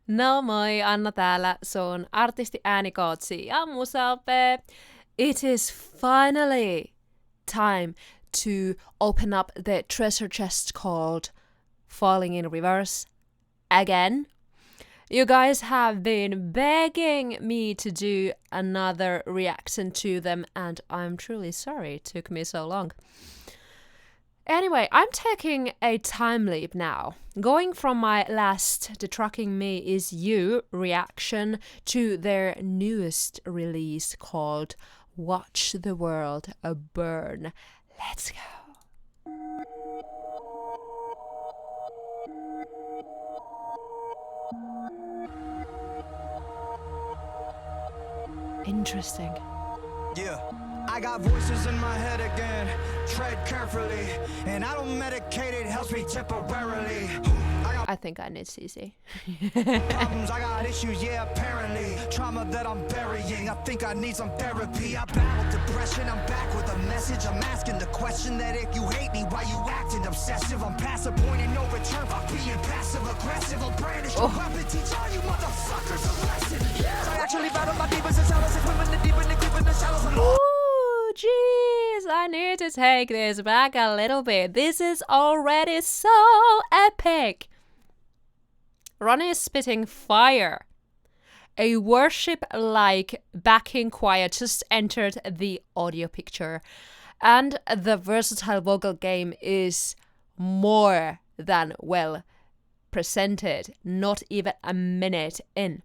No moi, Anna täällä. Se on artisti äänikootsi ja musaope. It is finally time to open up the treasure chest called Falling in Reverse again. You guys have been begging me to do another reaction to them, and I'm truly sorry it took me so long. Anyway, I'm taking a time leap now, going from my last The Trucking Me Is You reaction to their newest release called Watch the World Burn. Let's go! Interesting. Yeah, I got voices in my head again. Tread carefully, and I don't medicate it, helps me temporarily. I think I need CC. Problems, I got issues, yeah, apparently. Trauma that I'm burying, I think I need some therapy. I battled depression, I'm back with a message. I'm asking the question that if you hate me, why you acting obsessive? I'm past the point and no return, I'm being passive aggressive. I'll brandish a weapon, teach all you motherfuckers a lesson. Yeah, I actually battle my demons and shallows, swimming the deep and the creep in the shallows. Ooh, jeez, I need to take this back a little bit. This is already so epic. Ronnie is spitting fire. A worship-like backing choir just entered the audio picture. And the versatile vocal game is more than well presented, not even a minute in.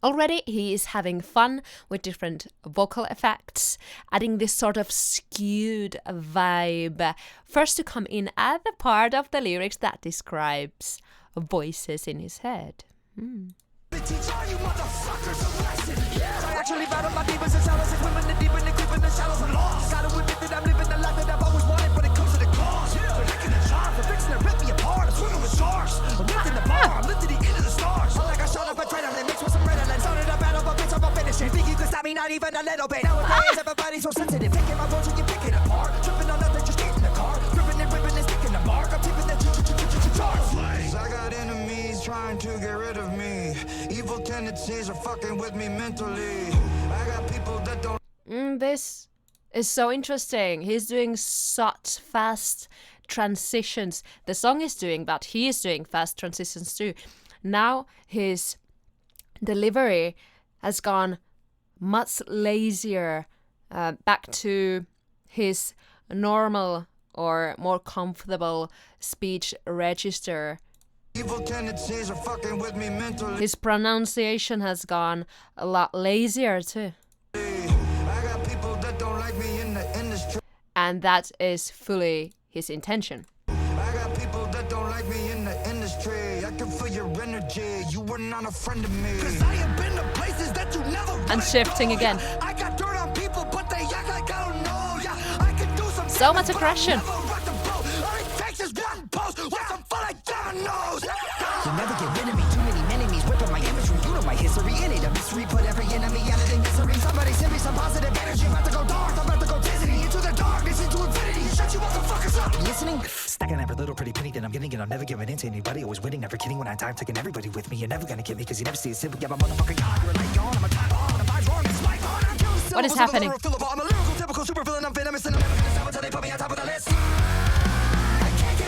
Already he is having fun with different vocal effects, adding this sort of skewed vibe. First to come in at the part of the lyrics that describes voices in his head. Teach all you motherfuckers a lesson. Yeah, I actually battle my demons and shallows, swimming the deep and the creep in the shallows. I'm lost. Gotta admit that I'm living the life that I've always wanted, but it comes to the cost. Yeah, they're licking the jar, they're fixing to rip me apart. I'm swimming with sharks. I'm lifting the bar, I'm lifting the end of the stars. I'm like I shot up a adrenaline mixed with some redolence. Started a battle, but bitch, I'm gonna finish it. Think you can stop me, not even a little bit. Nowadays, everybody's so sensitive. Picking my words when you pick it apart. Tripping on nothing, just get in the car. Gripping and ripping and sticking the mark. I'm tipping the jar. I got enemies trying to get rid of me. Evil tendencies are fucking with me mentally. I got people that don't. This is so interesting. He's doing such fast transitions. The song is doing that. He is doing fast transitions too. Now his delivery has gone much lazier, back to his normal or more comfortable speech register. Evil tendencies are fucking with me mentally. His pronunciation has gone a lot lazier too. I got people that don't like me in the industry. And that is fully his intention. I got people that don't like me in the industry. I can feel your energy. You were not a friend of me. Cause I have been to places that you never And shifting again. I got dirt on people, but they act like I don't know. Yeah, I can do some So much aggression. You'll never get rid of me. Too many enemies whipping my imagery. You know my history in it. A mystery. Put every enemy out of the misery. Somebody send me some positive energy. I'm about to go dark. I'm about to go dizzy. Into the darkness, into infinity. Shut you motherfuckers up. You listening? Stacking every little pretty penny that I'm getting, and I'm never giving in to anybody. Always winning, never kidding. When I die, I'm taking everybody with me. You're never gonna get me, cause you never see it simple. Yeah, my motherfucking God. You're a light gone. I'm a time on. I'm vibes wrong. It's my on. I'm killing. What is happening? I'm a lyrical, typical super villain. I'm venomous, and I'm never gonna stop until they put me on top of the list.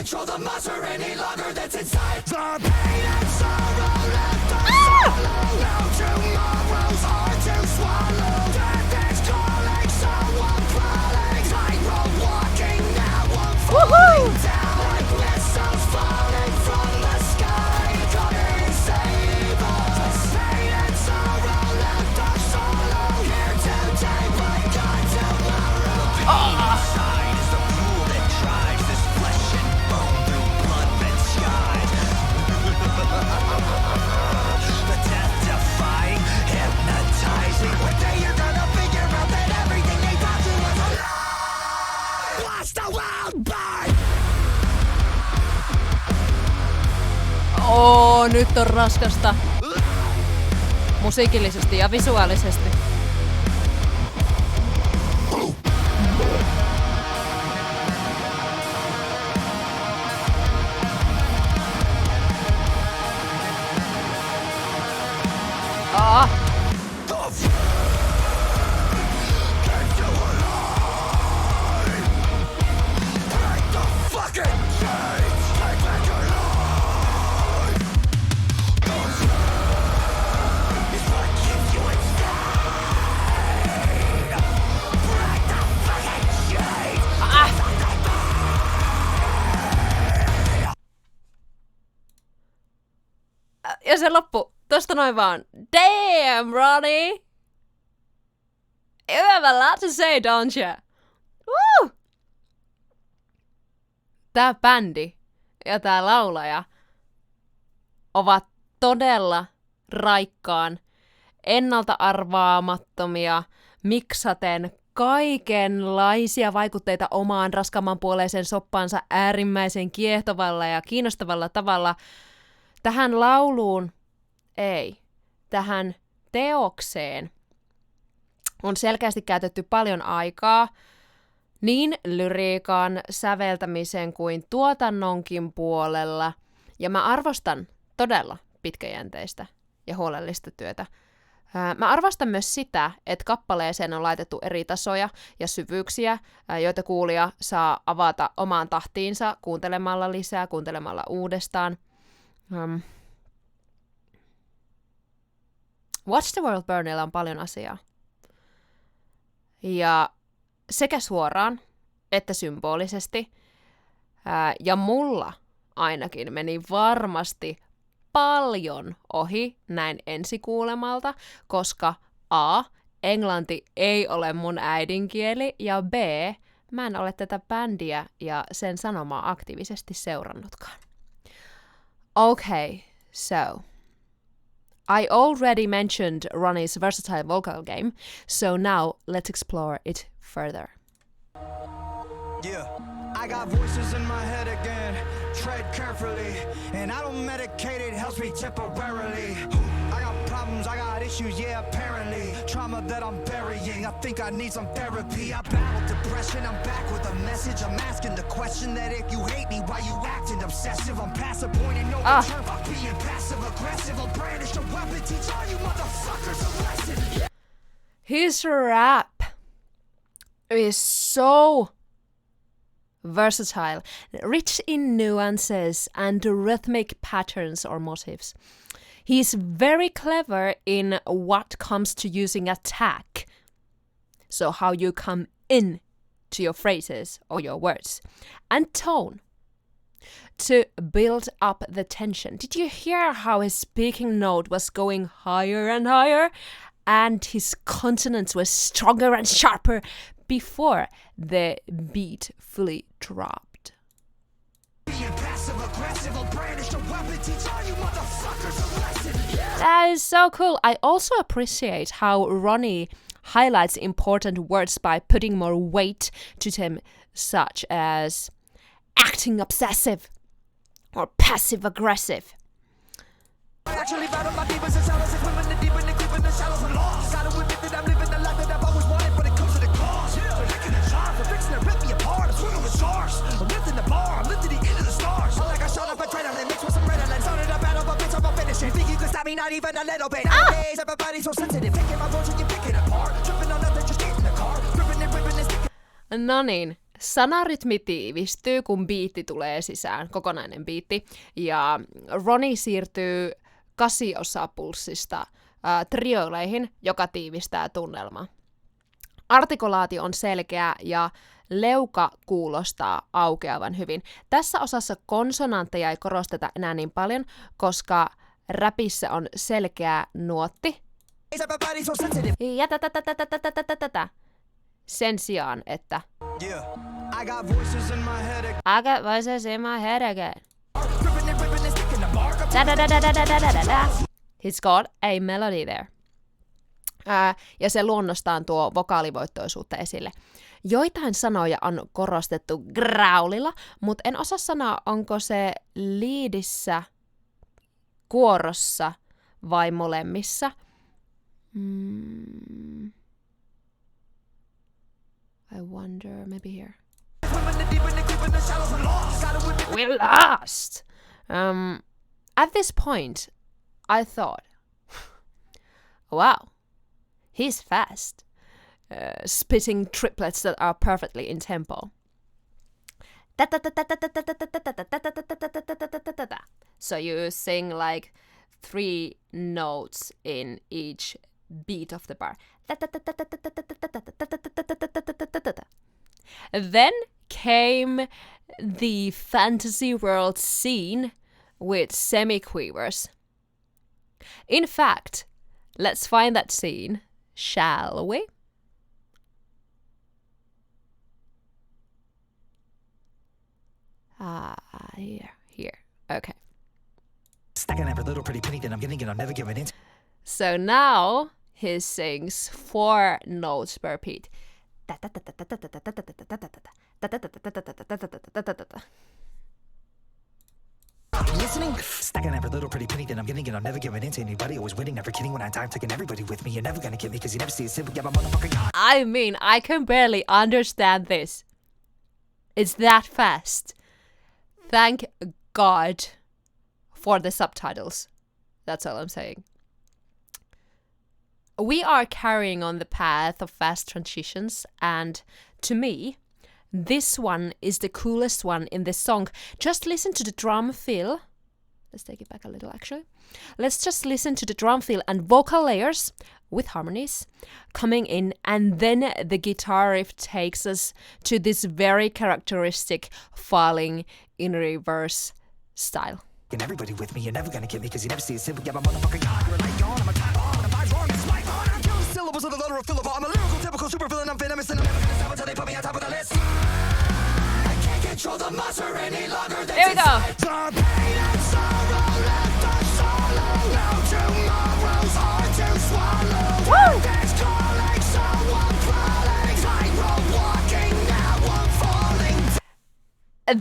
Control the monster any longer that's inside. The pain and sorrow left us solo. Now tomorrow's hard to swallow. Death is calling, so I'm crawling. Tightrope walking, now I'm falling down. Like missiles falling from the sky. Come and save us. Pain and sorrow left us solo. Here today, but gone tomorrow. Pain inside is the fuel that drives this flesh and bone through blood red skies. The death-defying, hypnotizing. One day you're gonna figure out that everything they taught you was a lie. Watch the world burn. Nyt on raskasta. Musiikillisesti ja visuaalisesti. Ja se loppu tosta noin vaan. Damn, Ronnie! You have a lot to say, don't you? Woo! Tää bändi ja tää laulaja ovat todella raikkaan, ennalta arvaamattomia, miksaten kaikenlaisia vaikutteita omaan raskaammanpuoleiseen soppaansa äärimmäisen kiehtovalla ja kiinnostavalla tavalla. Tähän lauluun, tähän teokseen on selkeästi käytetty paljon aikaa niin lyriikan, säveltämisen kuin tuotannonkin puolella. Ja mä arvostan todella pitkäjänteistä ja huolellista työtä. Mä arvostan myös sitä, että kappaleeseen on laitettu eri tasoja ja syvyyksiä, joita kuulija saa avata omaan tahtiinsa kuuntelemalla lisää, kuuntelemalla uudestaan. Watch the World Burnilla on paljon asiaa. Ja sekä suoraan että symbolisesti. Ja mulla ainakin meni varmasti paljon ohi näin ensikuulemalta, koska A. Englanti ei ole mun äidinkieli, ja B. Mä en ole tätä bändiä ja sen sanomaa aktiivisesti seurannutkaan. Okay, so I already mentioned Ronnie's versatile vocal game, so now let's explore it further. Yeah, I got voices in my head again, tread carefully, and I don't medicate, it helps me temporarily. I got problems, I got issues, yeah, apparently. Trauma that I'm burying, I think I need some therapy. I battled depression, I'm back with a message. I'm asking the question that if you hate me, why you acting obsessive? I'm past the point and no return, fuck being passive aggressive. I'll brandish a weapon, teach all you motherfuckers a lesson. His rap is so versatile, rich in nuances and rhythmic patterns or motifs. He's very clever in what comes to using attack. So how you come in to your phrases or your words. And tone. To build up the tension. Did you hear how his speaking note was going higher and higher? And his consonants were stronger and sharper before the beat fully dropped. That is so cool. I also appreciate how Ronnie highlights important words by putting more weight to them, such as acting obsessive or passive aggressive. I actually battle my demons and shallows and swimming the deep and creeping the shallows and lost. Gotta admit that I'm living the life that I've always wanted, but it comes to the cost. For licking the jar, for fixing to rip me apart. I'm swimming with stars. I'm lifting the bar, I'm lifting the end of the stars. I'm like I shot up a adrenaline, mixed with some redolence. Started a battle, but bitch, I'm a finish it. Think you can stop me, not even a little bit. Nowadays, everybody's so sensitive. Picking my words and you pick it apart. Tripping on nothing, just get in the car. Ripping and sticking. No niin, sanarytmi tiivistyy, kun biitti tulee sisään, kokonainen biitti. Ja Ronnie siirtyy 8-osapulssista trioleihin, joka tiivistää tunnelmaa. Artikulaatio on selkeä ja leuka kuulostaa aukeavan hyvin. Tässä osassa konsonantteja ei korosteta enää niin paljon, koska räpissä on selkeä nuotti. Ja sen sijaan, että I got voices in my head again. He's got a melody there. Ja se luonnostaan tuo vokaalivoittoisuutta esille. Joitain sanoja on korostettu growlilla, mutta en osaa sanoa, onko se liidissä, kuorossa vai molemmissa. I wonder, maybe here. We're lost! At this point, I thought, wow, he's fast, spitting triplets that are perfectly in tempo. So you sing like 3 notes in each beat of the bar. Then came the fantasy world scene with semiquavers. In fact, let's find that scene, shall we? Here. Okay. Stacking every little pretty penny that I'm getting, and I'm never giving in. So now he sings 4 notes per beat. Listening? Stacking every little pretty penny that I'm getting, and I'm never giving in to anybody. Always winning, never kidding when I time, taking everybody with me. You're never gonna get me, cause you never see it simple. Get my motherfucking eye. I mean, I can barely understand this. It's that fast. Thank God for the subtitles. That's all I'm saying. We are carrying on the path of fast transitions, and to me, this one is the coolest one in this song. Just listen to the drum fill. Let's take it back a little, actually. Let's just listen to the drum fill and vocal layers with harmonies coming in, and then the guitar riff takes us to this very characteristic falling in reverse style. And everybody with me, you're never gonna get me, cause you never see it simple. Get my motherfucking eye. You're a light on, I'm a time on, I'm wrong, it's my on. I'm killing syllables of the letter of Philip. I'm a lyrical, typical super villain, I'm venomous, and I'm never gonna stop until they put me on top of the list. I can't control the monster any longer. Here we go. The pain and sorrow left us solo. Now tomorrow's hard to swallow. Woo! There's calling, someone crawling. Tightrope walking, now I'm falling.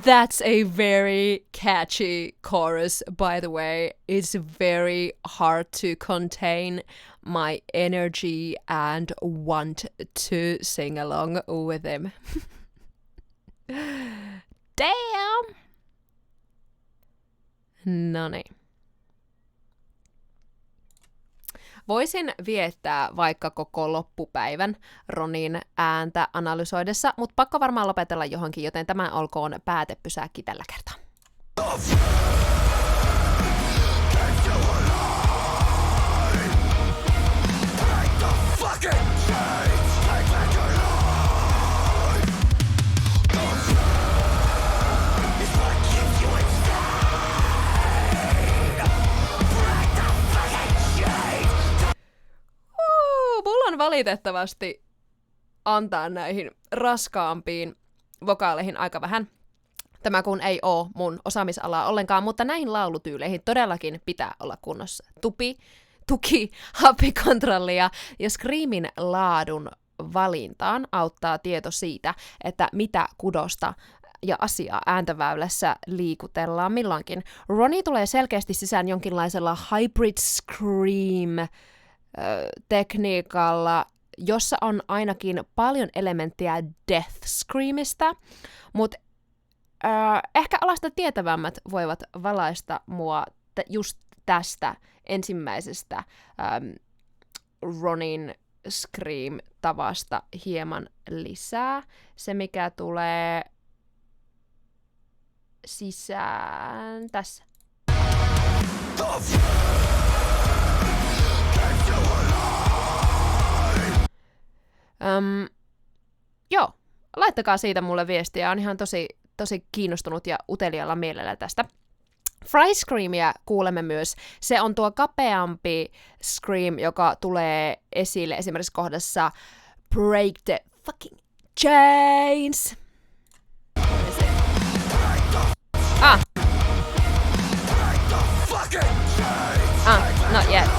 That's a very catchy chorus, by the way. It's very hard to contain my energy and want to sing along with him. Damn! Noniin. Voisin viettää vaikka koko loppupäivän Ronin ääntä analysoidessa, mutta pakko varmaan lopetella johonkin, joten tämä olkoon päätepysäkki tällä kertaa. Mulla on valitettavasti antaa näihin raskaampiin vokaaleihin aika vähän. Tämä kun ei ole mun osaamisalaa ollenkaan, mutta näihin laulutyyleihin todellakin pitää olla kunnossa. Tuki, happikontrollia ja screamin laadun valintaan auttaa tieto siitä, että mitä kudosta ja asiaa ääntöväylässä liikutellaan milloinkin. Ronnie tulee selkeästi sisään jonkinlaisella hybrid scream tekniikalla, jossa on ainakin paljon elementtejä death screamista, mutta ehkä alasta tietävämmät voivat valaista mua just tästä ensimmäisestä Ronin scream-tavasta hieman lisää. Se, mikä tulee sisään tässä. Joo, laittakaa siitä mulle viestiä. On ihan tosi kiinnostunut ja uteliaalla mielellä tästä. Fry Screamia kuulemme myös. Se on tuo kapeampi scream, joka tulee esille esimerkiksi kohdassa Break the fucking chains. Not yet.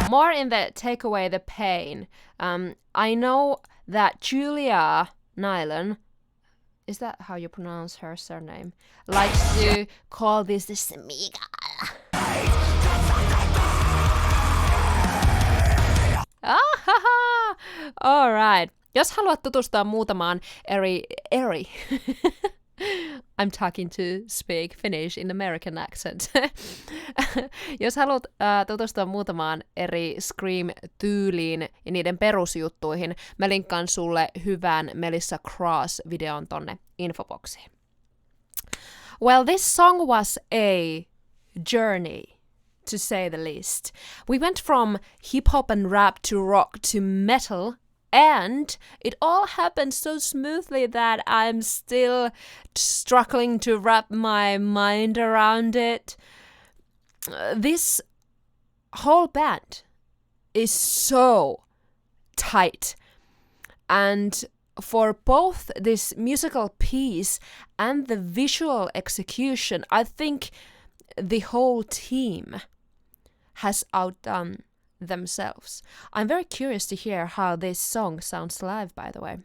More in the Take Away the Pain. I know that Julia Nylon, is that how you pronounce her surname, likes to call this the Smeagol. Alright. Jos haluat tutustua muutamaan eri I'm talking to speak Finnish in American accent. Jos haluat tutustua muutamaan eri Scream-tyyliin ja niiden perusjuttuihin, mä linkkaan sulle hyvän Melissa Cross-videon tonne infoboksiin. Well, this song was a journey to say the least. We went from hip hop and rap to rock to metal, and it all happened so smoothly that I'm still struggling to wrap my mind around it. This whole band is so tight, and for both this musical piece and the visual execution, I think the whole team has outdone themselves. I'm very curious to hear how this song sounds live, by the way.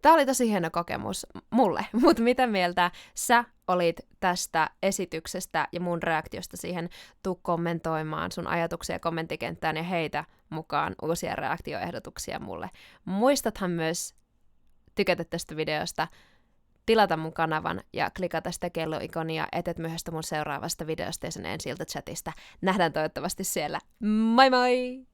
Tää oli tosi hieno kokemus mulle, mutta mitä mieltä sä olit tästä esityksestä ja mun reaktiosta siihen? Tuu kommentoimaan sun ajatuksia kommenttikenttään ja heitä mukaan uusia reaktioehdotuksia mulle. Muistathan myös tykätä tästä videosta, tilata mun kanavan ja klikata sitä kelloikonia, etet myöhästä mun seuraavasta videosta ja sen ensi-ilta chatista. Nähdään toivottavasti siellä. Moi moi!